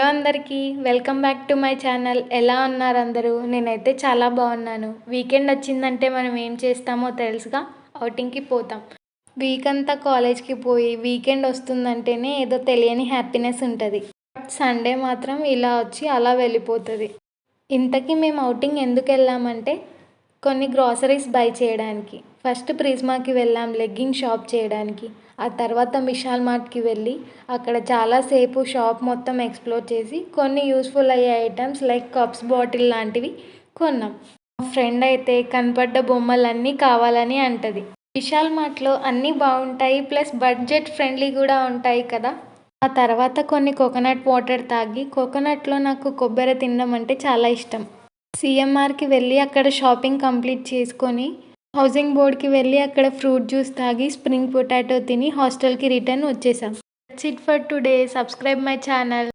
Hello అందరికీ welcome back to my channel. ఎలా ఉన్నారు అందరూ? నేనైతే చాలా బాగున్నాను. వీకెండ్ వచ్చిందంటే మనం ఏం చేస్తామో తెలుసుగా, ఔటింగ్కి పోతాం. వీక్ అంతా కాలేజ్కి పోయి వీకెండ్ వస్తుందంటేనే ఏదో తెలియని హ్యాపీనెస్ ఉంటుంది. సండే మాత్రం ఇలా వచ్చి అలా వెళ్ళిపోతుంది. ఇంతకీ మేము ఔటింగ్ ఎందుకు వెళ్ళామంటే కొన్ని గ్రాసరీస్ బై చేయడానికి. ఫస్ట్ ప్రిజ్మాకి వెళ్ళాం లెగ్గింగ్ షాప్ చేయడానికి. ఆ తర్వాత విశాల్ మార్ట్కి వెళ్ళి అక్కడ చాలాసేపు షాప్ మొత్తం ఎక్స్ప్లోర్ చేసి కొన్ని యూస్ఫుల్ అయ్యే ఐటమ్స్ లైక్ కప్స్ బాటిల్ లాంటివి కొన్నాం. మా ఫ్రెండ్ అయితే కనపడ్డ బొమ్మలన్నీ కావాలని అంటది. విశాల్ మార్ట్లో అన్నీ బాగుంటాయి, ప్లస్ బడ్జెట్ ఫ్రెండ్లీ కూడా ఉంటాయి కదా. ఆ తర్వాత కొన్ని కోకోనట్ వాటర్ తాగి, కోకోనట్లో నాకు కొబ్బరి తినడం అంటే చాలా ఇష్టం. సిఎంఆర్కి వెళ్ళి అక్కడ షాపింగ్ కంప్లీట్ చేసుకొని హౌసింగ్ బోర్డ్కి వెళ్ళి అక్కడ ఫ్రూట్ జ్యూస్ తాగి స్ప్రింగ్ పొటాటో తిని హాస్టల్కి రిటర్న్ వచ్చేసాం. That's it for today. Subscribe my channel.